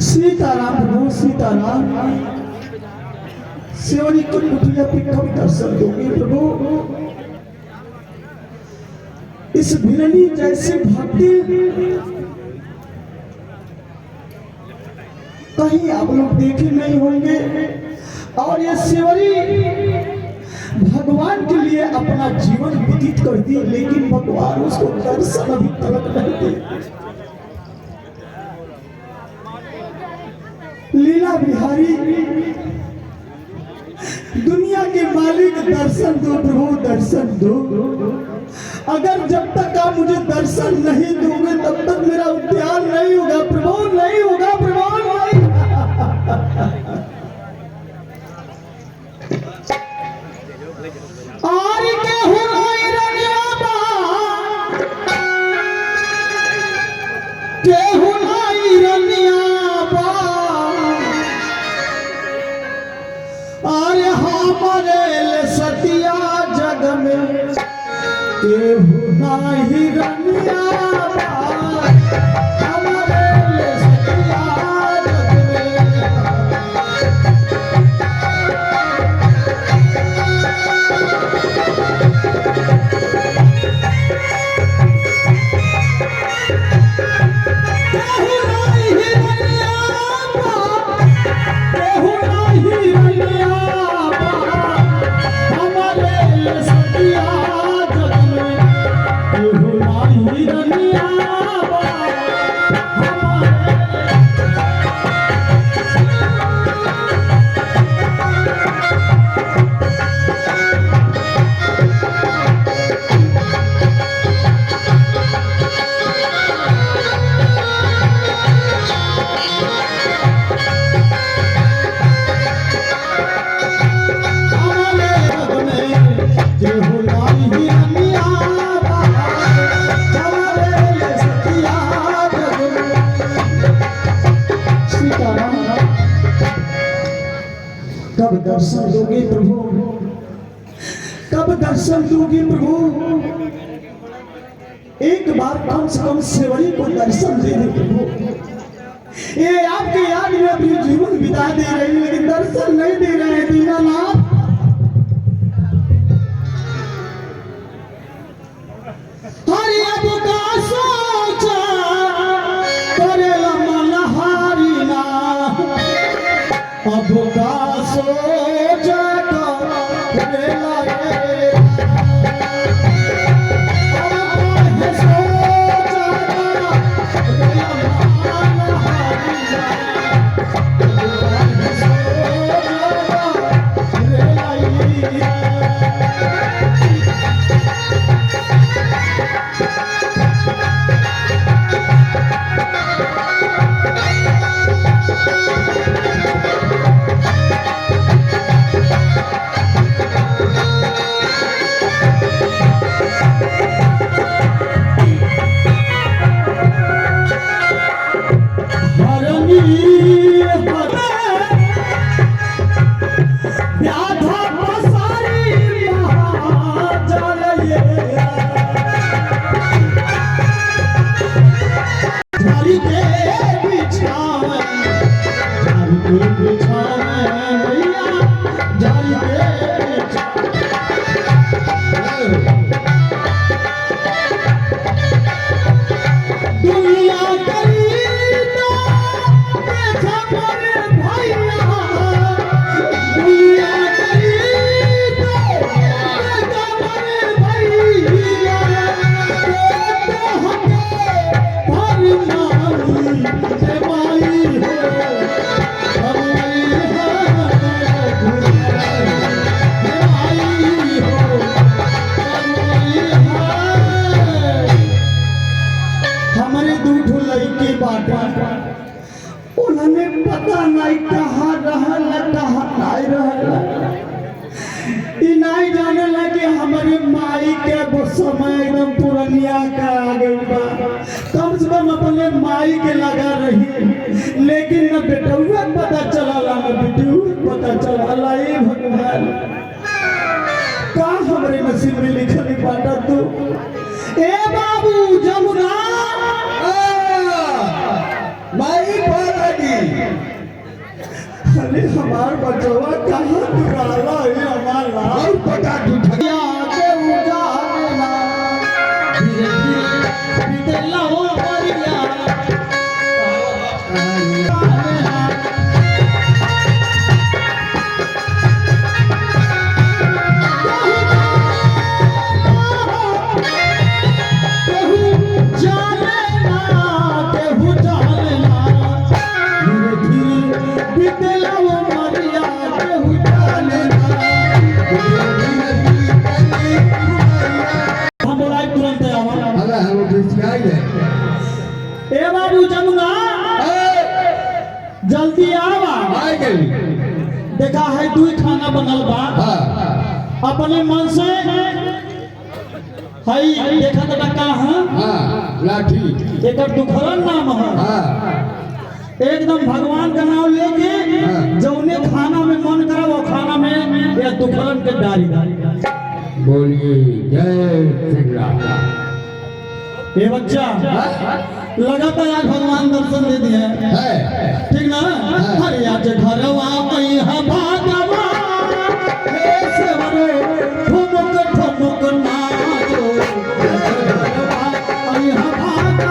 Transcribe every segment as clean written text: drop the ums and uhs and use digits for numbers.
सीताराम प्रभु सीताराम, सेवनी की कुटिया पे कब दर्शन दोगे प्रभु? इस भिलनी जैसी भक्ति कहीं आप लोग देखे नहीं होंगे। और ये सेवरी भगवान के लिए अपना जीवन व्यतीत कर दी, लेकिन भगवान उसको दर्शन अभी तक नहीं दे। लीला बिहारी, दुनिया के मालिक दर्शन दो प्रभु, दर्शन दो। अगर जब तक आप मुझे दर्शन नहीं दोगे तब तक मेरा उद्यान नहीं होगा प्रभु, नहीं होगा प्रभु, नहीं। और केहू नहीं रनियाबा, केहू नहीं रनियाबा, अरे हमारे सतिया जग में केहू नहीं रनियाबा, हमारे सतिया जग कब दर्शन दोगे प्रभु, कब दर्शन दोगे प्रभु? एक बार कम से कम सेवरी को दर्शन दे दे प्रभु। ये आपके याद में अपनी जीवन बिता दे रही है, लेकिन दर्शन नहीं दे रहे हैं दीनानाथ। हरि अब का सोचा करेला मन हारी ना, अब का सोचा करेला उन्होंने पता नहीं कहाँ रहल कहाँ नहीं रहल, नहीं जाने लगे हमारे माई के समय एकदम पुरनिया का आ गई बा। कम से कम अपने माई के लगा रही, लेकिन न बेटुआ पता चला न बेटुआ पता चला। ये भगवान का हमारे नसीब में लिखल बाटा तू। ए बाबू जमुना माई पर अरे हमार बचवा कहाँ दुराला है हमारा और पटा ठगिया के उजाला धीरे धीरे बीतेला हो मरिया ए बाबू जमुना जल्दी आवा देखा है तू खाना बनल बा अपने मन से हई देखा तो डका है लाठी एक दुखरन नाम है एकदम भगवान का नाम लेके जौने खाना में मन करा वो खाना में या दुखरन के डाली बोलिए जय श्री राम। ये बच्चा लगातार आज भगवान दर्शन दे दिए ठीक ना अरे आज घरवा मई भागवा ठुमुक ठुमुक नाचो घरवा मई भागवा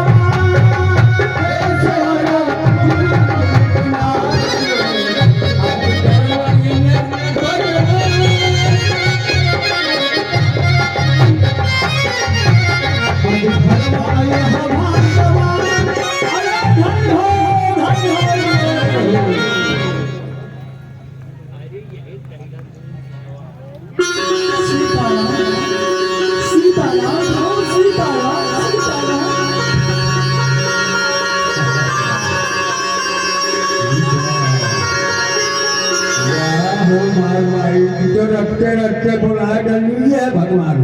रखते रखते बुला डली है भगवान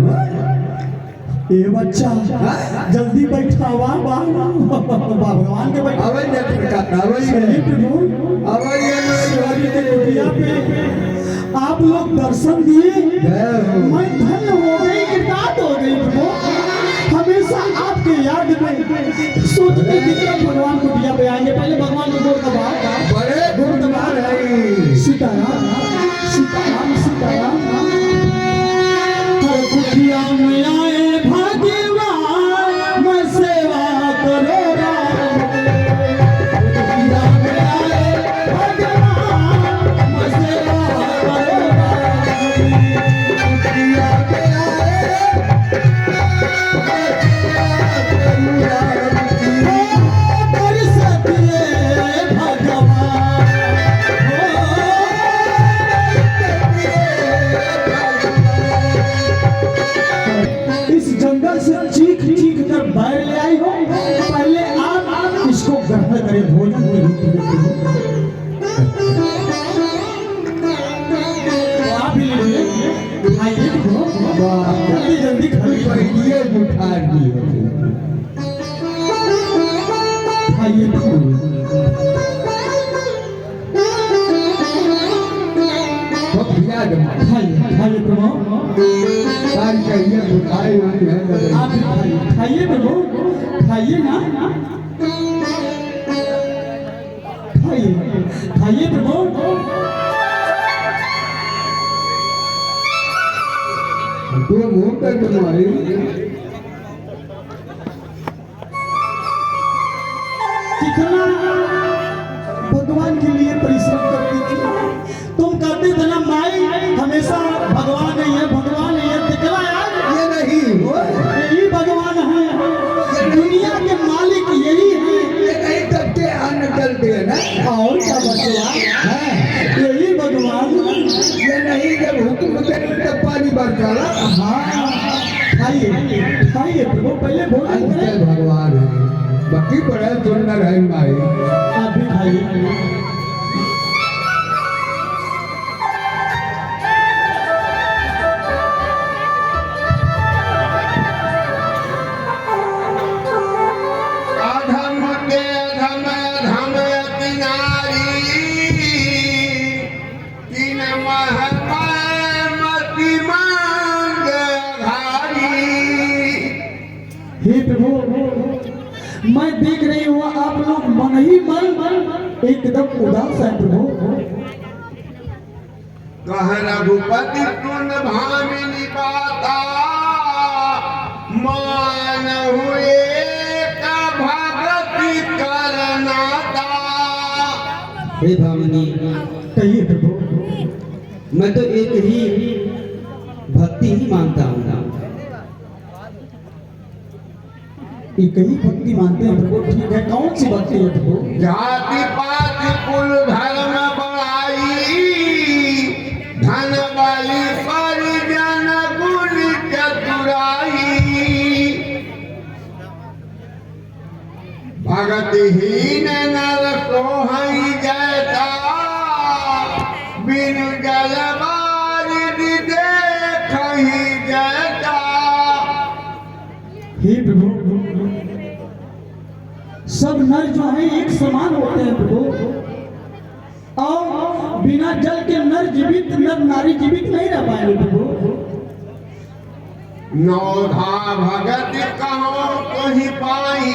ये बच्चा जल्दी बैठावा भगवान के अवल आप लोग दर्शन दिए मैं धन्य हो गई कृतार्थ हो गई प्रभु हमेशा आपके याद में सोचते कि भगवान को दिया पे आएंगे पहले भगवान को गोर दबा बड़े गोर दबा रहे सीताराम सीताराम सीताराम हर दुखिया में आए भगवान मैं सेवा करो राम दुखिया में आए भगवान मैं सेवा करो दुखिया में भोजन में आप ही लीजिए आइए जल्दी जल्दी खाइए बुखार दिए खाइए खाइए प्रभु चाहिए बुखार आप खाइए प्रभु खाइए ना खाइए प्रभु तो मुंह पे तुम्हारी कितना भगवान के लिए परिश्रम करती थी तुम करते थे ना माई हमेशा भगवान नहीं है भगवान नहीं है दिखला यार ये नहीं यही भगवान है दुनिया के मालिक यही है ये नहीं करते अन्न चलते हैं ना और क्या बचवा यही भगवान ये नहीं जब हुक्म करे तब पानी बरसाला हाँ खाइए खाइए प्रभु पहले भोजन करें भगवान है बाकी बड़ा सुंदर है भाई आप भी खाइए हे प्रभु मैं देख रही हूँ आप लोग मन ही मन एकदम उदास है प्रभु। कह रघुपति तुन भामिनी बाता मान हुए का भगति करनाता। हे भामिनी, कहिए प्रभु। मैं तो एक ही भक्ति ही मानता हूँ। एक ही भक्ति मानते हैं प्रभु, ठीक है। कौन सी भक्ति है प्रभु? जाति पाति कुल धर्म बढ़ाई धन बलि परिजन गुण चतुराई। भगतिहीन नर सोहई जैसा बिनु जल बारिधि देखहि जैसा। हे प्रभु, सब नर जो हैं एक समान होते हैं प्रभु, और बिना जल के नर जीवित, नर नारी जीवित नहीं रह पाएंगे प्रभु। नौधा भगत कहो कहीं पाई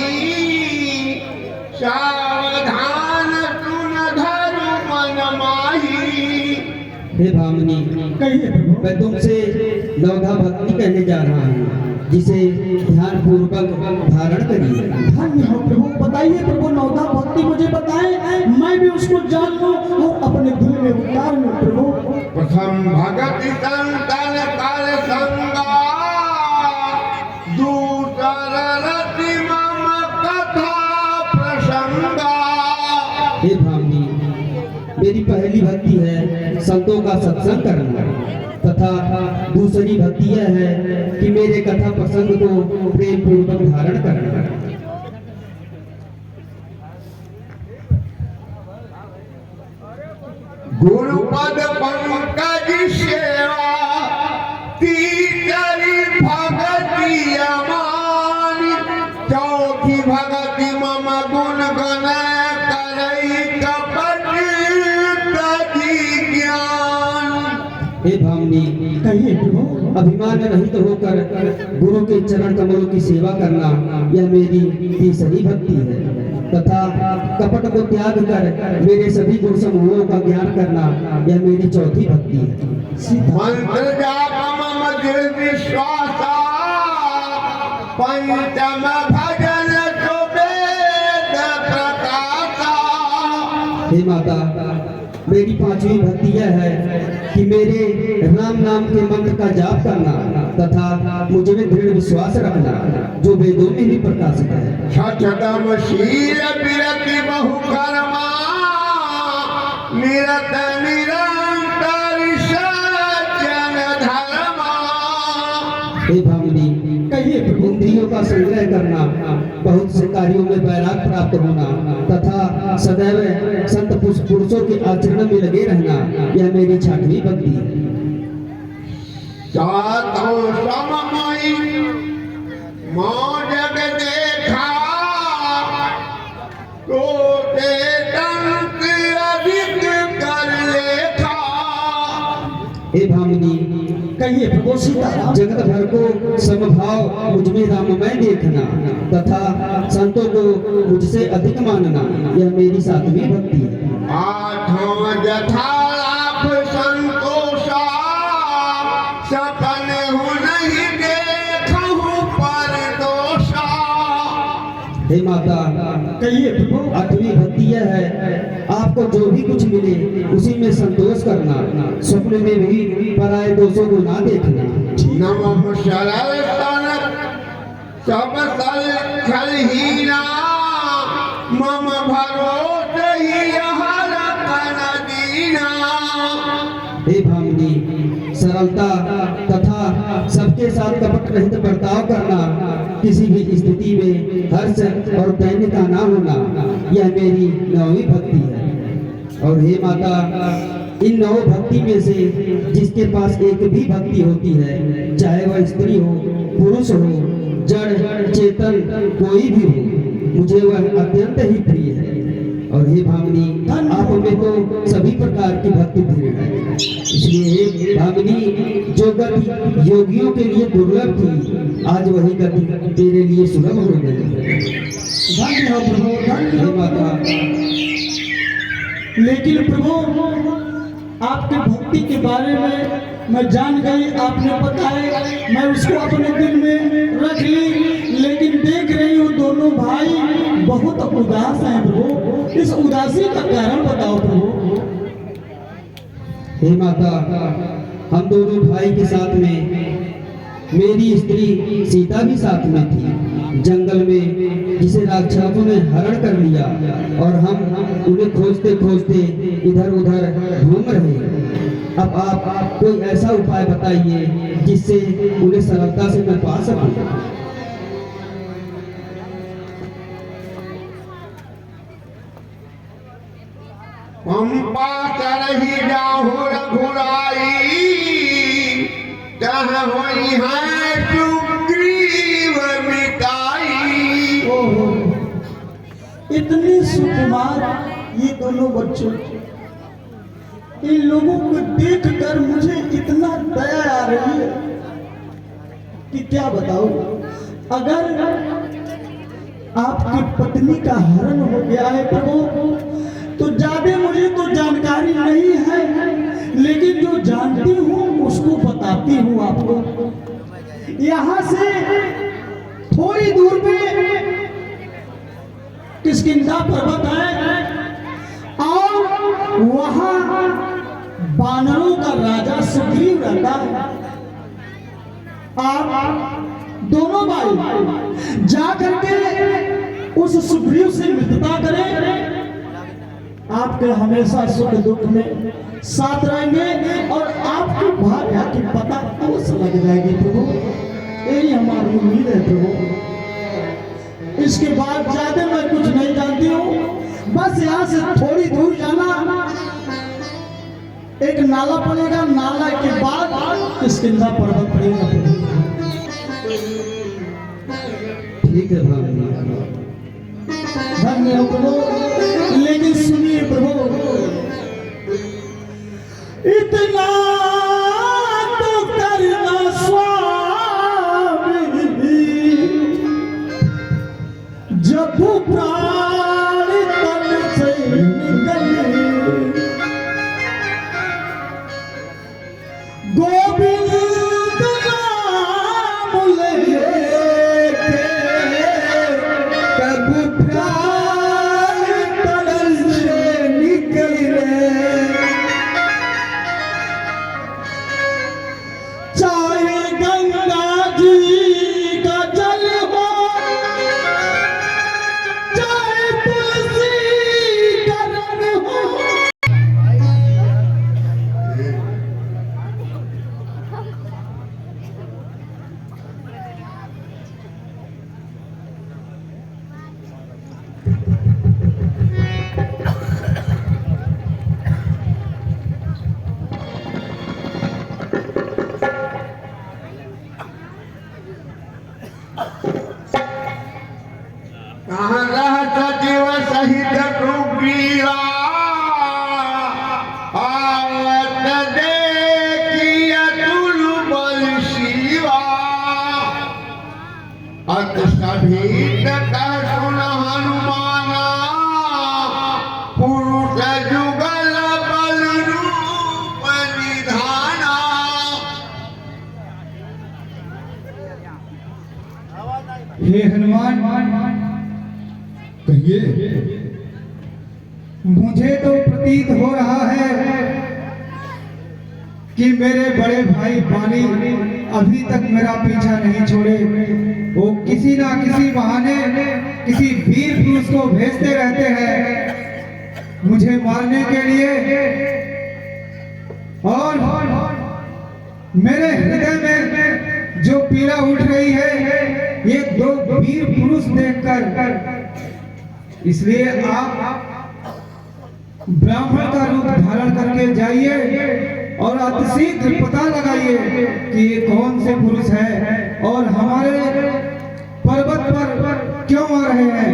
सावधान सुन धरु मन माही। हे भामिनी, कहिए प्रभु। मैं तुमसे नवधा भक्ति कहने जा रहा हूँ, जिसे ध्यान पूर्वक धारण करिए। धन्य हो प्रभु, बताइए प्रभु, नवधा भक्ति मुझे बताएं, मैं भी उसको जान लूं और अपने दिल में उतार लूं प्रभु। प्रथम भगति संतन कर संगा दूसर रति मम कथा प्रसंगा। हे भामिनी, मेरी पहली भक्ति है संतों का सत्संग करना, तथा दूसरी भक्ति यह है कि मेरे कथा प्रसंग को प्रेम पूर्वक धारण करना। गुरुपद पंकज सेवा तीसरी भगति अमान। चौथी भगति मम गुण गण करई कपट तजी ज्ञान। हे भामिनी, कहिए प्रभु। अभिमान रहित होकर गुरु के चरण कमलों की सेवा करना, यह मेरी तीसरी भक्ति है, तथा कपट को त्याग कर मेरे सभी गुण समूहों का ज्ञान करना, यह मेरी चौथी भक्ति है। मंत्र जाप मम दृढ़ विश्वासा पंचम भजन तो वेद प्रकाशा। हे माता, मेरी पांचवी भक्ति यह है कि मेरे राम नाम के मंत्र का जाप करना, तथा मुझे में दृढ़ विश्वास रखना, जो वेदों में ही प्रकाशित है। छठम शील विरति बहु कर्मा निरत निरंतर सज्जन धर्मा। हे भामिनी, कहिए प्रभु। इंद्रियों का संग्रह करना, बहुत से कार्यों में वैराग प्राप्त होना, तथा सदैव संत पुरुषों के आचरण में लगे रहना, यह मेरी छठवीं भक्ति है। सातों सममयी मौजग देखा टोटे टंक अधिक कर लेखा। हे भामिनी, कहिए प्रभु। सीताराम। जगत भर को समभाव मुझ में राममय देखना, तथा संतों को मुझसे अधिक मानना, यह मेरी सातवीं भक्ति है। आठों जथालाभ संतोषा सपन हूँ नहीं देखूं पर दोषा। हे माता, कहिए प्रभु। आठवीं भक्ति यह है, आपको जो भी कुछ मिले उसी में संतोष करना, स्वप्न में भी पराये दोषों को ना देखना। नमः शरल तन सब सल खल हीना मम भरोसे ही हर तन दीना। हे भामिनी, सरलता तथा सबके साथ कपट रहित बर्ताव करना, किसी भी स्थिति में हर्ष और दैन्यता ना होना, यह मेरी नौवीं भक्ति है। और हे माता, इन नौ भक्ति में से जिसके पास एक भी भक्ति होती है, चाहे वह स्त्री हो पुरुष हो जड़ चेतन कोई भी हो, मुझे वह अत्यंत ही प्रिय है। और हे भामिनी, आप में तो सभी प्रकार की भक्ति दृढ़ है, इसलिए हे भामिनी, जो गति योगियों के लिए दुर्लभ थी, आज वही गति तेरे लिए सुलभ हो गई है। धन्य हो प्रभु, धन्य हे हो माता, लेकिन प्रभु आपके भक्ति के बारे में मैं जान गई, आपने बताया, मैं उसको अपने दिल में रख ली। लेकिन देख रही हूँ दोनों भाई बहुत उदास हैं प्रभु, इस उदासी का कारण बताओ प्रभु। हे माता, हम दोनों भाई के साथ में मेरी स्त्री सीता भी साथ में थी, जंगल में, जिसे राक्षसों ने हरण कर लिया और हम उन्हें खोजते खोजते इधर उधर घूम रहे। अब आप कोई ऐसा उपाय बताइए जिससे उन्हें सरलता से मैं पा सकूं। पंपा चरही जाहु रघुराई, जहाँ होई है सुग्रीव मिटाई। ओहो, इतने सुकुमार ये दोनों बच्चों, इन लोगों को देखकर मुझे इतना दया आ रही है कि क्या बताऊं। अगर आपकी पत्नी का हरण हो गया है प्रभु, तो ज्यादा मुझे तो जानकारी नहीं है, लेकिन जो जानती हूँ उसको बताती हूँ आपको। यहाँ से थोड़ी दूर पे किष्किंधा पर्वत है और वहाँ वानरों का राजा सुग्रीव रहता है। आप दोनों भाई जा करके उस सुग्रीव से मित्रता करें, आपके हमेशा सुख दुख में साथ रहेंगे और आपकी भाग्य की पता अवश्य लग जाएगी प्रभु, यही हमारी उम्मीद है प्रभु। इसके बाद ज्यादा मैं कुछ नहीं जानती हूँ, बस यहाँ से थोड़ी दूर जाना, एक नाला पड़ेगा, नाला के बाद किष्किंधा पर्वत पड़ेगा प्रभु। ठीक है भाभी। धन्य हो प्रभु। लेकिन सुनिए प्रभु, इतना तो करना स्वामी, जब प्राण तन से निकले, गोविंद नाम लेके कब प्राण तन से निकले, चाहे गंगा जी का जल हो, चाहे तुलसी का रंग हो। कहाँ रहत जीव सहित कुबीरा, आवत देखी अतुल बल शिवा। अत सभी कह सुन हनुमाना, पुरुष जुगल बल रूप निधाना। हे हनुमान, कहिए। मुझे तो प्रतीत हो रहा है कि मेरे बड़े भाई बाली अभी तक मेरा पीछा नहीं छोड़े। वो किसी ना किसी बहाने किसी वीर पुरुष को भेजते रहते हैं मुझे मारने के लिए, और मेरे हृदय में जो पीड़ा उठ रही है ये दो वीर पुरुष देखकर। इसलिए आप ब्राह्मण का रूप धारण करके जाइए और अतिशीघ्र पता लगाइए कि ये कौन से पुरुष है और हमारे पर्वत पर क्यों आ रहे हैं।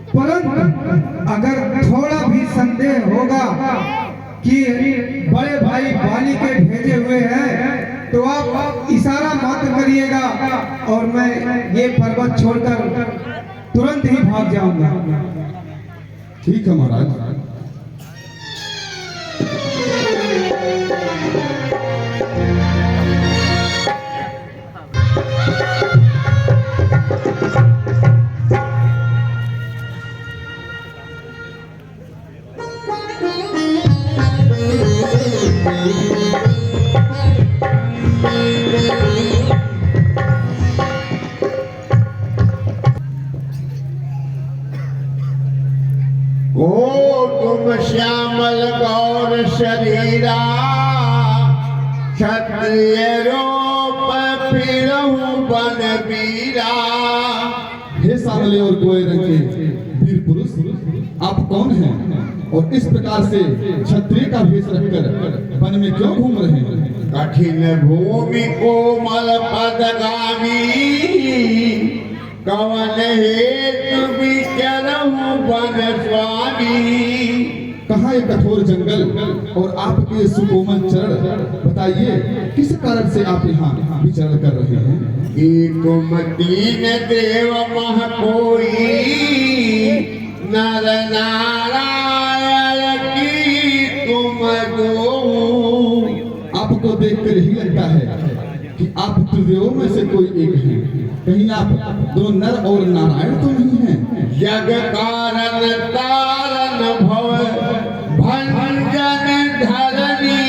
परंतु अगर थोड़ा भी संदेह होगा कि बड़े भाई बाली के भेजे हुए हैं तो आप इशारा मात्र करिएगा और मैं ये पर्वत छोड़कर तुरंत ही भाग जाऊंगा। ठीक है महाराज, ओ तुम श्यामल गौर शरीरा क्षत्रिय रूप फिरहु बन वीरा। हे सांवले और गोरे रंग के वीर पुरुष, आप कौन हैं और इस प्रकार से क्षत्रिय का भेष रखकर वन में क्यों घूम रहे हैं? कठिन भूमि कोमल पदगामी कवन हेतु विचरहु वन स्वामी। कहाँ ये कठोर जंगल और आपके सुकोमल चरण, बताइए किस कारण से आप यहाँ विचरण कर रहे हैं? कि तुम दीन देव मह कोई नर नारायण की तुम दो। आपको देखकर ही लगता है कि आप त्रिदेवों में से कोई एक हैं। कहीं आप दो नर और नारायण तो नहीं हैं? जग कारण तारण भव भंजन धरनी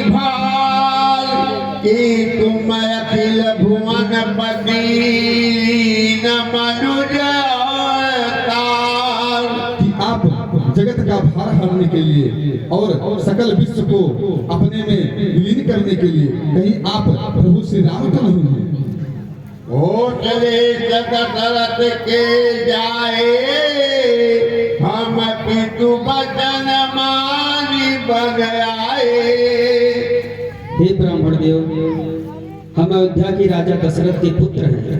भाल कि तुम अखिल भुवन पति न मनुज अवतार। कि आप जगत का भार हरने के लिए और सकल विश्व को अपने में विलीन करने के लिए कहीं आप प्रभु श्री राम तो नहीं हैं? ओ चले दशरथ के जाए हम पितु बचन मानी बन आए। हे ब्राह्मण देव, हम अयोध्या के राजा दशरथ के पुत्र हैं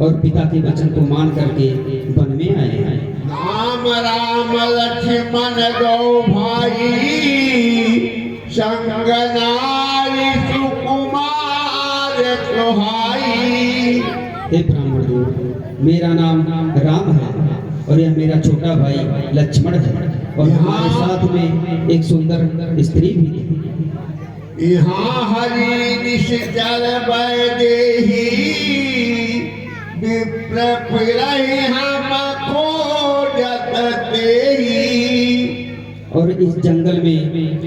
और पिता के वचन को मान करके वन में आए हैं। राम राम लक्ष्मण गौ भाई संग नारी सुकुमार सुहाई। हे ब्राह्मण देव, मेरा नाम राम है और यह मेरा छोटा भाई लक्ष्मण है और हमारे साथ में एक सुंदर स्त्री भी है। यहाँ हरि निश्चल वैदेही विप्र फिरहि हम खोजत तेहि। और इस जंगल में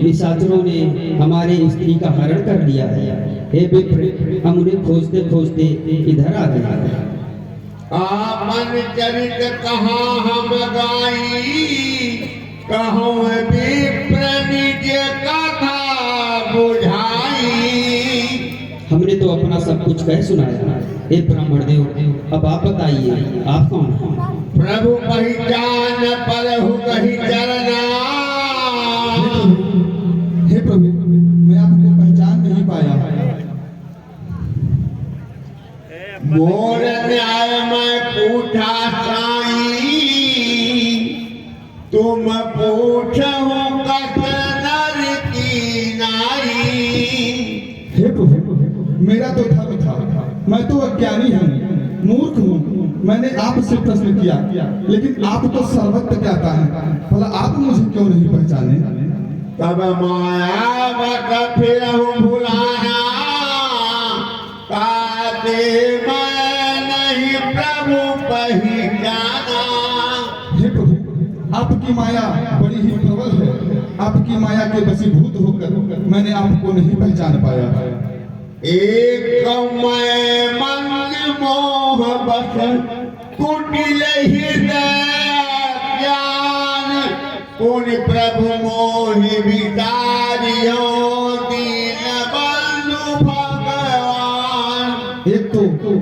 निशाचरों ने हमारे स्त्री का हरण कर दिया है। हे विप्र, हम उन्हें खोजते खोजते इधर आ गए हैं। आपन चरित कहाँ हम गाई कहूँ विप्र निज कथा बुझाई। हमने तो अपना सब कुछ कह सुनाया। हे ब्राह्मण देव, अब आप बताइए आप कौन हैं? प्रभु पहचान परहु कही चरना। हे प्रभु, मैं आपको पहचान नहीं पाया। मोर न्याय मैं पूछा साई तुम पूछो कथ नर की नाई। हे प्रभु, मेरा तो धर्म था, मैं तो अज्ञानी हूँ, मूर्ख हूँ। मैंने आपसे प्रश्न किया, लेकिन आप तो सर्वत्र ज्ञाता हैं, भला आप मुझे क्यों नहीं पहचाने? तब माया बक फिर भुलाना काते मैं नहीं प्रभु पहचाना। हे प्रभु, आपकी माया बड़ी ही प्रबल है। आपकी माया के वशीभूत होकर मैंने आपको नहीं पहचान पाया। एक मैं मंग मोह बस कुटिल हृदय ज्ञान पुन प्रभु मोहि विदारियो दीन बंधु भगवान। एक तो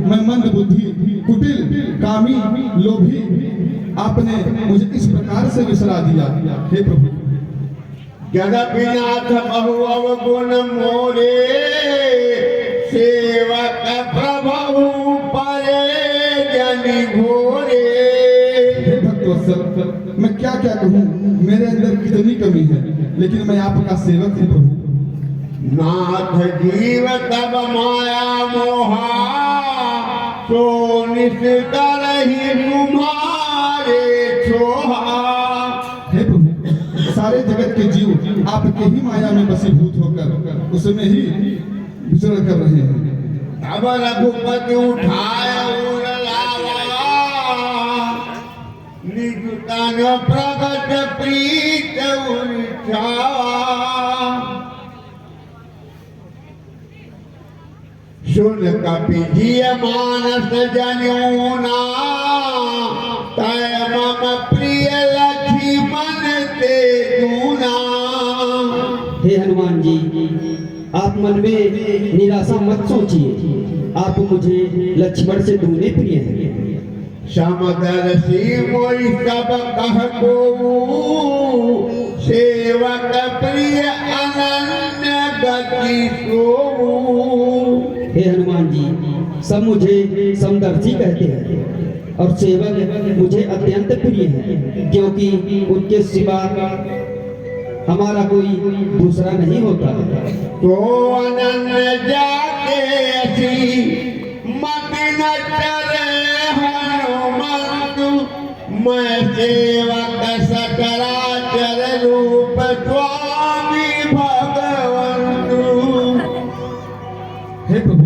मैं मंद बुद्धि, कुटिल, कामी, लोभी, आपने मुझे इस प्रकार से विसरा दिया। हे प्रभु, जगन्नाथ बहु अवगुण मोरे सेवक प्रभु परे जनि घोरे। हे भक्तवत्सल, मैं क्या क्या कहूँ, मेरे अंदर कितनी कमी है, लेकिन मैं आपका सेवक हूँ प्रभु। नाथ जीव तब माया मोहा सो निस्तर ही तुम्हारे छोहा। हे प्रभु, सारे जगत के जीव आपके ही माया में वशीभूत होकर उसमें ही विचरण कर रहे हैं। तब रघुपति उठाए उर लावा निज तन प्रगट प्रीत उर छावा। सुन कपिजिय मानस जन्योना तय मम प्रिय लक्ष्मण ते दूना। हे हनुमान जी, आप मन में निराशा मत सोचिए, आप मुझे लक्ष्मण से दूने प्रिय हैं। समदर्शी मोहि सब कह को सेवक प्रिय अनन्य गति सो। हे हनुमान जी, सब मुझे समदर्शी कहते हैं और सेवक मुझे अत्यंत प्रिय हैं, क्योंकि उनके सिवा हमारा कोई दूसरा नहीं होता। तो अनन्य जाके असी मत न चरे हनुमंत, मैं सेवक सकराचर रूप स्वामी भगवंतु। हे प्रभु,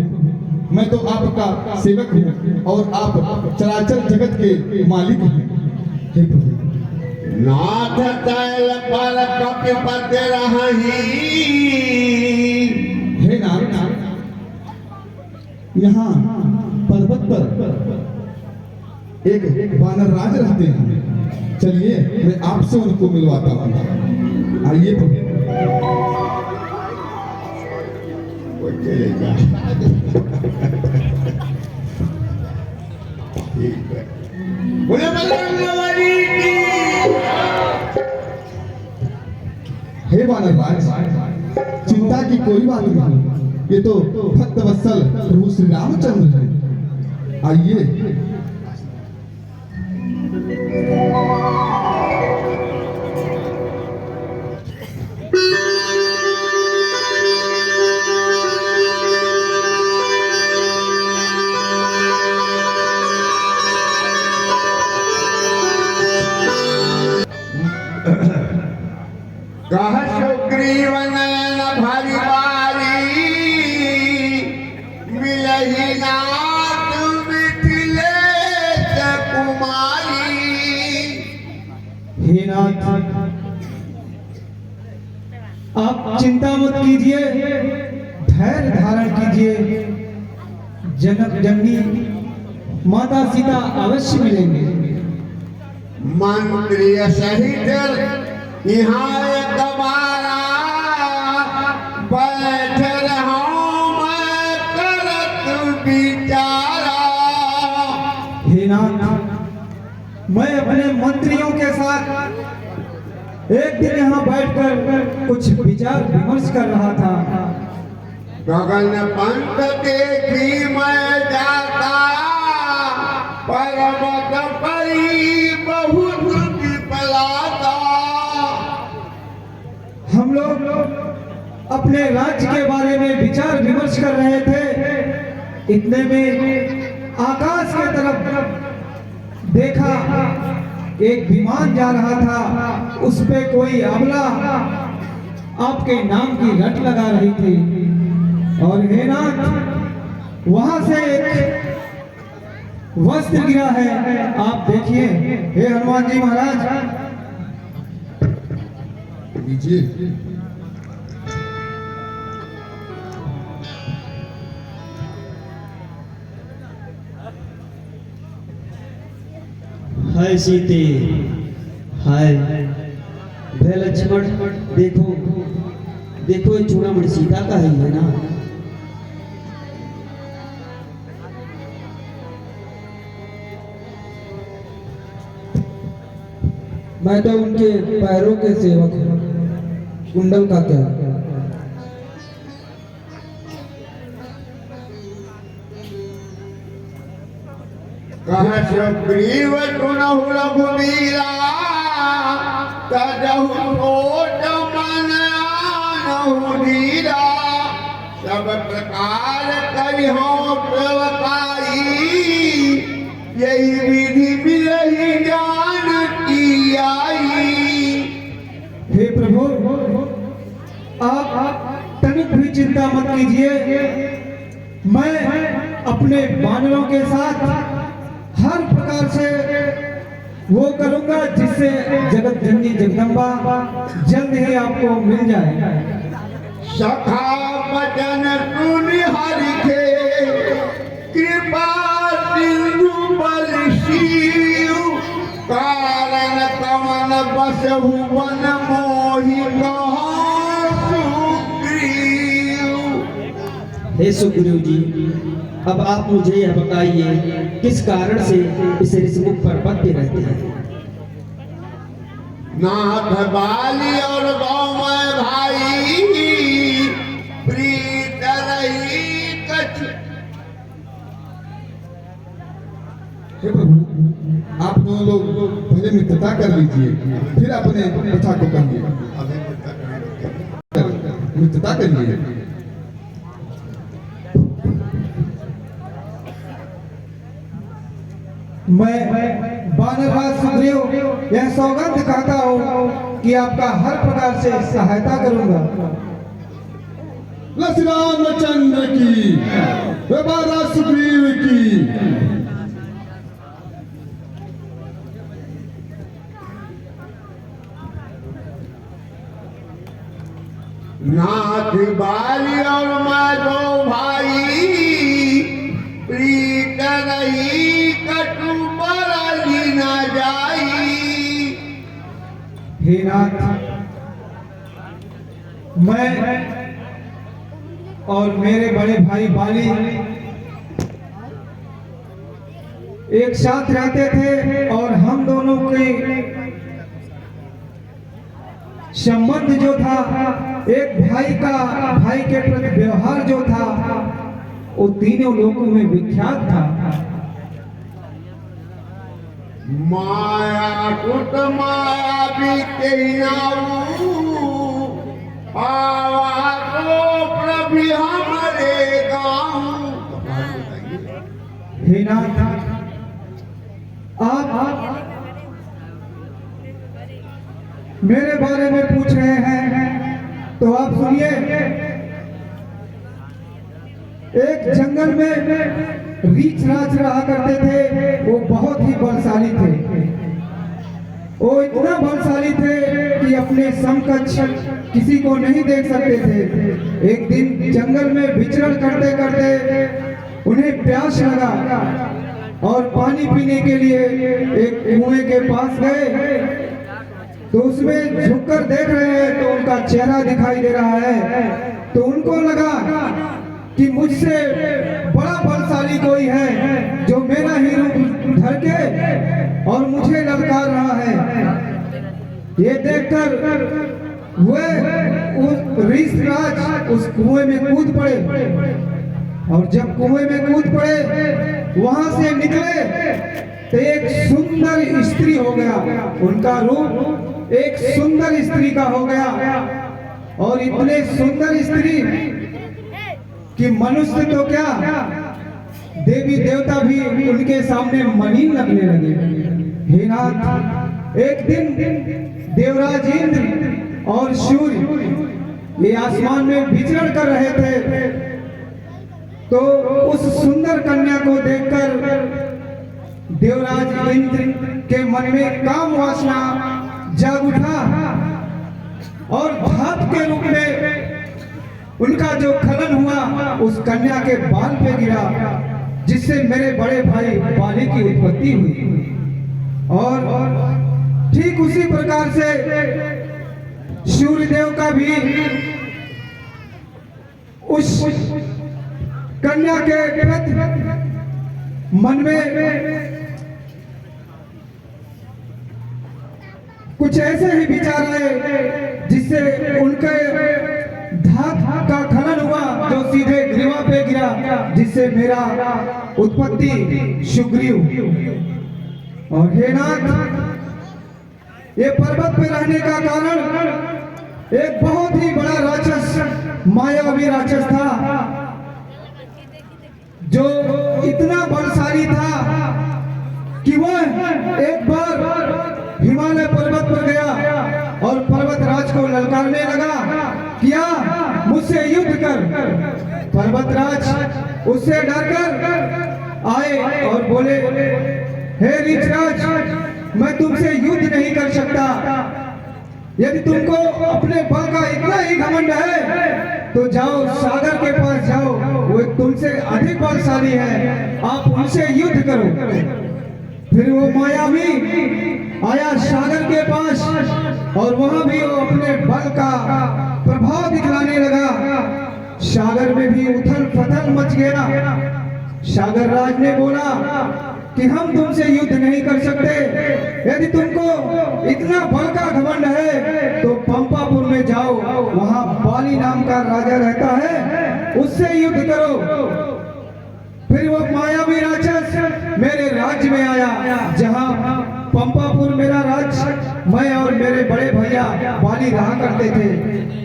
मैं तो आपका सेवक हूँ और आप चराचर जगत के मालिक हैं। हे प्रभु, नाथ तैल पर कपिपति रही। हे नाथ, यहाँ पर्वत पर एक वानर राज रहते हैं। चलिए मैं आपसे उनको मिलवाता हूँ। आइए प्रभु। वो चलेगा। ठीक है। बोले बजरंगबली की। हे वानर राज, चिंता की कोई बात नहीं, ये तो भक्त वत्सल प्रभु श्री रामचंद्र हैं। आइए। कह सुग्रीव नयन भरि बारी, मिलहि नाथ मिथिलेश कुमारी। हे नाथ, आप चिंता मत कीजिए, धैर्य धारण कीजिए। जनक जननी माता सीता अवश्य मिलेंगे। मंत्री सहित यहाँ एक बारा, बैठ रहूं मैं करत विचारा। हे नाथ, मैं अपने मंत्रियों के साथ एक दिन यहाँ बैठकर कुछ विचार विमर्श कर रहा था। गगन पंख देखी मैं जाता, पर्वत परी बहुत विपलाता। हम लोग अपने राज्य के बारे में विचार विमर्श कर रहे थे, इतने में आकाश के तरफ देखा, एक विमान जा रहा था, उस पे कोई अबला आपके नाम की रट लगा रही थी। और हे नाथ, वहां से एक वस्त्र गिरा है, आप देखिए। हे हनुमान जी महाराज, लीजिए। हाय सीते, हाय भय लक्ष्मण, देखो देखो ये चूड़ामणि सीता का ही है ना। मैं तो उनके पैरों के सेवक हूँ, कुंडल का क्या। कह सुग्रीव सुनहु रघुवीरा, तजहु कोट मन आनहु धीरा। सब प्रकार करिहो प्रवताई, यही विधि मिलहि जान की आई। हे प्रभु, आप तनिक भी चिंता मत कीजिए। मैं अपने वानरों के साथ हर प्रकार से वो करूंगा जिससे जगत जननी जगदम्बा जल्द ही आपको मिल जाए। सखा बचन सुनि हरि के कृपा सिंधु बल शिव कारण कमन बसहु वन मोहि कहाँ सुग्रीव। हे सुग्रीव जी, अब आप मुझे यह बताइए किस कारण से इस ऋषिमुख पर पत्ते रहते हैं। नाथ बाली और गौमय भाई प्रीत रही कछ। हे प्रभु, आप दोनों लोग पहले मित्रता कर लीजिए, फिर अपने कथा को कहिए। मित्रता करिए। मैं बानरराज सुग्रीव यह सौगंध खाता हूँ कि आपका हर प्रकार से सहायता करूंगा। श्री रामचंद्र की, बाबा सुग्रीव की। नाथ बाली और मैं दो भाई प्रीत रही कटु बरली न जाई। हे नाथ, मैं और मेरे बड़े भाई बाली एक साथ रहते थे और हम दोनों के संबंध जो था, एक भाई का भाई के प्रति व्यवहार जो था, वो तीनों लोगों में विख्यात था। माया कुट माया बीते आवा को प्रभु हमारे गाँव। हे नाथ, आप मेरे बारे में पूछ रहे हैं तो आप सुनिए। एक जंगल में रीछ राज रहा करते थे। वो बहुत ही बलशाली थे। वो इतना बलशाली थे कि अपने समकक्ष किसी को नहीं देख सकते थे। एक दिन जंगल में विचरण करते करते उन्हें प्यास लगा और पानी पीने के लिए एक कुएं के पास गए। तो उसमें झुककर देख रहे हैं तो उनका चेहरा दिखाई दे रहा है। तो उनको लगा कि मुझसे बड़ा बलशाली कोई है जो मेरा ही रूप धर के और मुझे ललकार रहा है। ये देखकर वे उस ऋषराज उस कुएं में कूद पड़े और जब कुएं में कूद पड़े वहां से निकले तो एक सुंदर स्त्री हो गया। उनका रूप एक सुंदर स्त्री का हो गया और इतने सुंदर स्त्री कि मनुष्य तो क्या, देवी देवता भी उनके सामने मलिन लगने लगे। हे नाथ, एक दिन देवराज इंद्र और सूर्य ये आसमान में विचरण कर रहे थे। तो उस सुंदर कन्या को देखकर देवराज इंद्र के मन में काम वासना जाग उठा और धाप के रूप में उनका जो खलन हुआ उस कन्या के बाल पे गिरा, जिससे मेरे बड़े भाई बाली की उत्पत्ति हुई। और ठीक उसी प्रकार से सूर्यदेव का भी उस कन्या के प्रति मन में कुछ ऐसे ही विचार आए जिससे उनके धात का खनन हुआ जो सीधे ग्रीवा पे गिरा, जिससे मेरा उत्पत्ति सुग्रीव। और हे नाथ, ये पर्वत पे रहने का कारण एक बहुत ही बड़ा राक्षस, मायावी राक्षस था जो इतना बलशाली था कि वह एक बार हिमालय पर्वत पर गया और पर्वतराज को ललकारने लगा, क्या मुझसे युद्ध कर। पर्वतराज उससे डरकर आए और बोले, हे ऋषराज, मैं तुमसे युद्ध नहीं कर सकता, यदि तुमको अपने बल का इतना ही घमंड है तो जाओ सागर के पास जाओ, वो तुमसे अधिक बलशाली है, आप उनसे युद्ध करो। फिर वो मायावी आया सागर के पास और वहां भी वो अपने बल का प्रभाव दिखलाने लगा। सागर में भी उथल पथल मच गया। सागर राज ने बोला कि हम तुमसे युद्ध नहीं कर सकते, यदि तुमको इतना बल का घमंड है तो पंपापुर में जाओ, वहां बाली नाम का राजा रहता है, उससे युद्ध करो। फिर वो मायावी राक्षस मेरे राज्य में आया, जहां पंपापुर मेरा राज्य, मैं और मेरे बड़े भैया बाली रहा करते थे।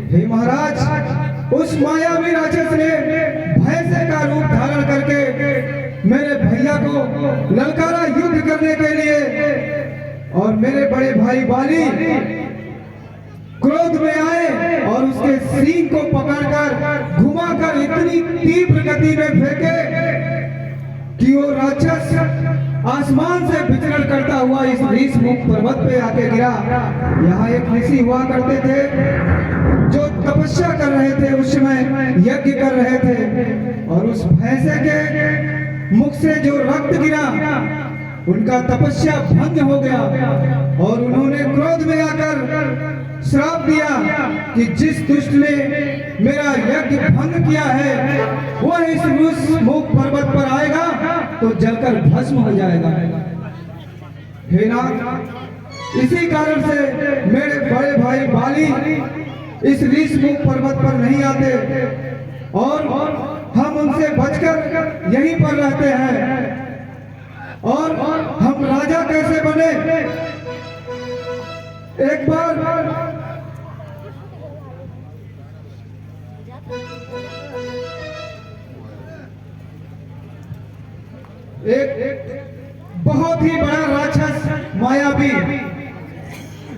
हे महाराज, उस मायावी राक्षस ने भैंसे का रूप धारण करके मेरे भैया को ललकारा युद्ध करने के लिए, और मेरे बड़े भाई बाली क्रोध में आए और उसके सींग को पकड़कर घुमाकर इतनी तीव्र गति में फेंके कि वो राक्षस आसमान से विचरण करता हुआ इस ऋषमुख पर्वत पे आके गिरा। यहाँ एक ऋषि हुआ करते थे जो तपस्या कर रहे थे, उस समय यज्ञ कर रहे थे, और उस भैंसे के मुख से जो रक्त गिरा उनका तपस्या भंग हो गया, और उन्होंने क्रोध में आकर श्राप दिया कि जिस दुष्ट ने मेरा यज्ञ भंग किया है वो इस ऋषमुख पर्वत पर आएगा तो जलकर भस्म हो जाएगा। हे नाथ, इसी कारण से मेरे बड़े भाई बाली इस ऋषमुख पर्वत पर नहीं आते और हम उनसे बचकर यहीं पर रहते हैं। और हम राजा कैसे बने? एक बार एक बहुत ही बड़ा राक्षस मायावी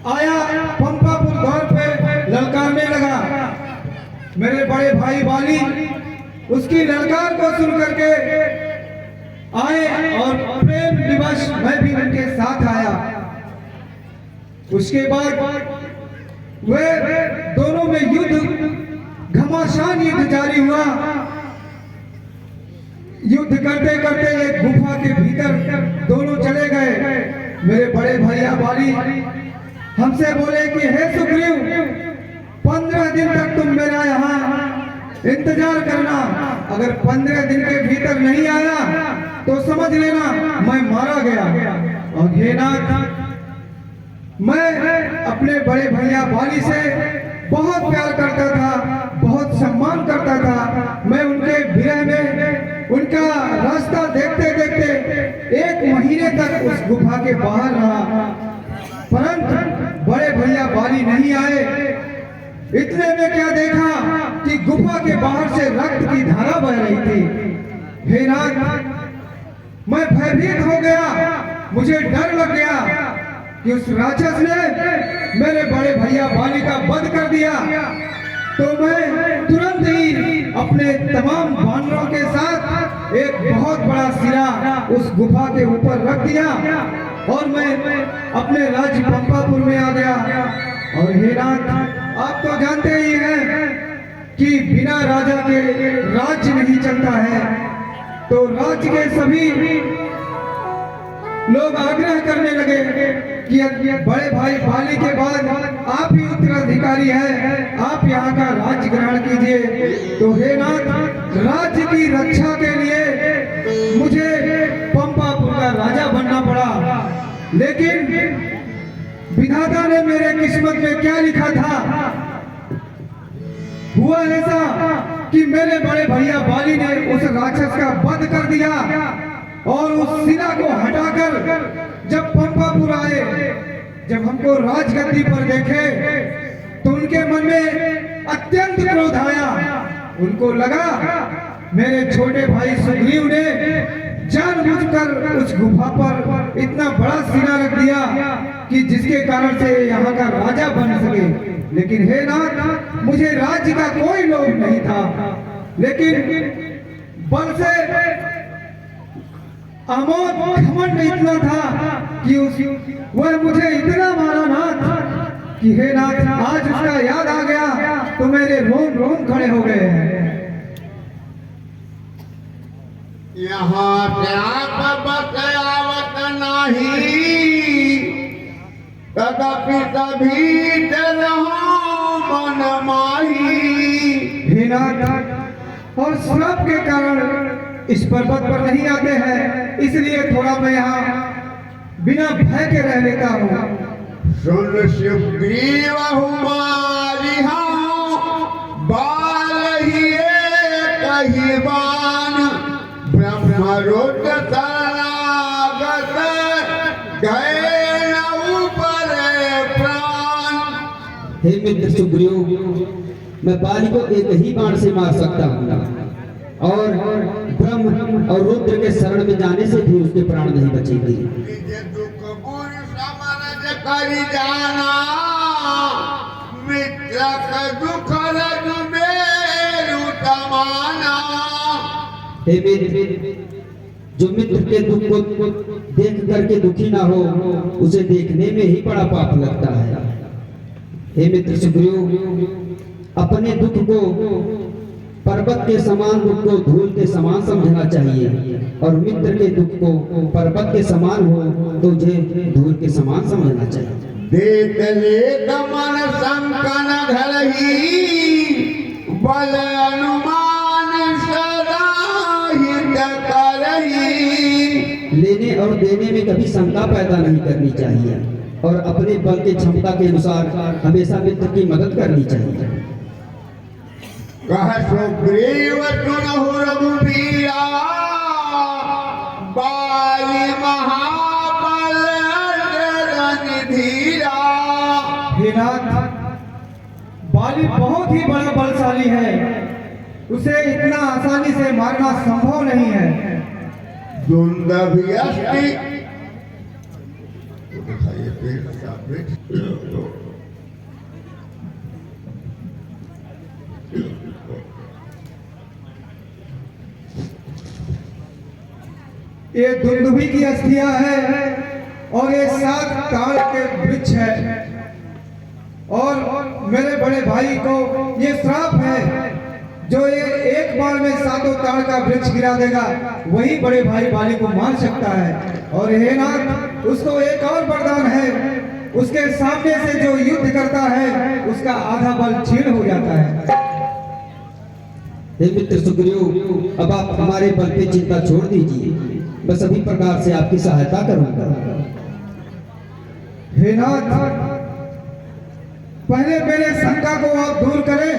आया, पंपापुर दौर पे ललकारने लगा। मेरे बड़े भाई बाली उसकी ललकार को सुन करके आए और प्रेम दिवस मैं भी उनके साथ आया। उसके बाद वे दोनों में युद्ध, घमासान युद्ध जारी हुआ। युद्ध करते करते एक गुफा के भीतर दोनों चले गए। मेरे बड़े भैया बाली हमसे बोले कि हे सुग्रीव, 15 दिन तक तुम मेरा यहाँ इंतजार करना, अगर 15 दिन के भीतर नहीं आया तो समझ लेना मैं मारा गया। और हे नाथ, मैं अपने बड़े भैया बाली से बहुत प्यार करता था, बहुत सम्मान करता था। मैं उनके विरह में उनका रास्ता देखते देखते 1 महीने तक उस गुफा के बाहर रहा, परंतु बड़े भैया बाली नहीं आए। इतने में क्या देखा कि गुफा के बाहर से रक्त की धारा बह रही थी। हे नाथ, मैं भयभीत हो गया, मुझे डर लग गया कि उस राक्षस ने मेरे बड़े भैया बाली का वध कर दिया। तो मैं तुरंत ही अपने तमाम बानरों के साथ एक बहुत बड़ा सिरा उस गुफा के ऊपर रख दिया और मैं अपने राज्य पंपापुर में आ गया। और हे नाथ, आप तो जानते ही हैं कि बिना राजा के राज्य नहीं चलता है। तो राज्य के सभी लोग आग्रह करने लगे कि बड़े भाई बाली के बाद आप ही उत्तराधिकारी हैं, आप यहाँ का राज्य ग्रहण कीजिए। तो हे नाथ, राज्य की रक्षा के लिए मुझे पंपापुर का राजा बनना पड़ा। लेकिन विधाता ने मेरे किस्मत में क्या लिखा था? हुआ ऐसा कि मेरे बड़े भैया बाली ने उस राक्षस का वध कर दिया और उस शिला को हटाकर जब पंपापुर आए, जब हमको राजगद्दी पर देखे तो उनके मन में अत्यंत क्रोध आया। उनको लगा मेरे छोटे भाई सुग्रीव ने जानबूझकर उस गुफा पर इतना बड़ा शिला रख दिया कि जिसके कारण से यहाँ का राजा बन सके। लेकिन हे नाथ, मुझे राज्य का कोई लोभ नहीं था, लेकिन बल से अमोद घमंड इतना था कि वह मुझे इतना मारा नाथ कि हे नाथ, आज उसका याद आ गया तो मेरे रोम रोम खड़े हो गए हैं। यहाँ से आप बतलावत नहीं, तदपि कभी तरहो मन माही। हे नाथ, और श्राप के कारण इस पर्वत पर नहीं आते हैं, इसलिए थोड़ा मैं यहाँ बिना भय के रह लेता हूँ। सुन सुग्रीव हमारी बाल ही कही बान, ब्रह्मरुद्र शरणागत गए न ऊपर प्राण। हे मित्र सुग्रीव, मैं बाली को एक ही बाण से मार सकता हूँ और ब्रह्म और रुद्र के शरण में जाने से भी उसके प्राण नहीं बचेंगे। दुख गुण समरज करि जाना, मित्र का दुख रज मेरु तमाना। हे मित्र, जो मित्र के दुख को देख करके दुखी ना हो, उसे देखने में ही बड़ा पाप लगता है। हे मित्र सुग्रीव, अपने दुख को पर्वत के समान, दुख को धूल के समान समझना चाहिए और मित्र के दुख को पर्वत के समान हो तो उसे धूल के समान समझना चाहिए। देख ले मन संकन धरही, बल अनुमान सदा हित करही। लेने और देने में कभी शंका पैदा नहीं करनी चाहिए और अपने बल के क्षमता के अनुसार हमेशा मित्र की मदद करनी चाहिए। कह सुग्रीव सुनहु रघुबीरा, बाली महाबल रणधीरा। हे नाथ, बाली बहुत ही बड़ा बलशाली है, उसे इतना आसानी से मारना संभव नहीं है। दुंदभि अस्ति तो दिखाइए पेड़ का ये दुंदुभी की अस्थियां है और ये 7 ताड़ के वृक्ष है और मेरे बड़े भाई को ये श्राप है, जो ये एक बार में 7 ताड़ का वृक्ष गिरा देगा वही बड़े भाई बाली को मार सकता है। और हे नाथ, उसको एक और वरदान है, उसके सामने से जो युद्ध करता है उसका आधा बल क्षीण हो जाता है। हे मित्र सुग्रीव, अब आप हमारे बल पे चिंता छोड़ दीजिए, मैं सभी प्रकार से आपकी सहायता करूंगा। हे नाथ, पहले मेरे शंका को आप दूर करें,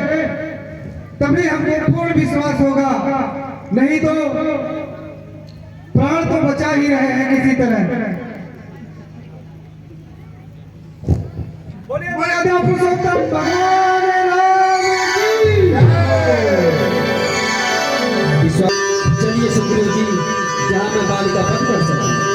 तभी हमको पूर्ण विश्वास होगा, नहीं तो प्राण तो बचा ही रहे हैं किसी तरह। बोलिए आदि पुरुषोत्तम भगवान राम की चलिए सुग्रीव जी, जहाँ मैं बाली का वध कर सकूं।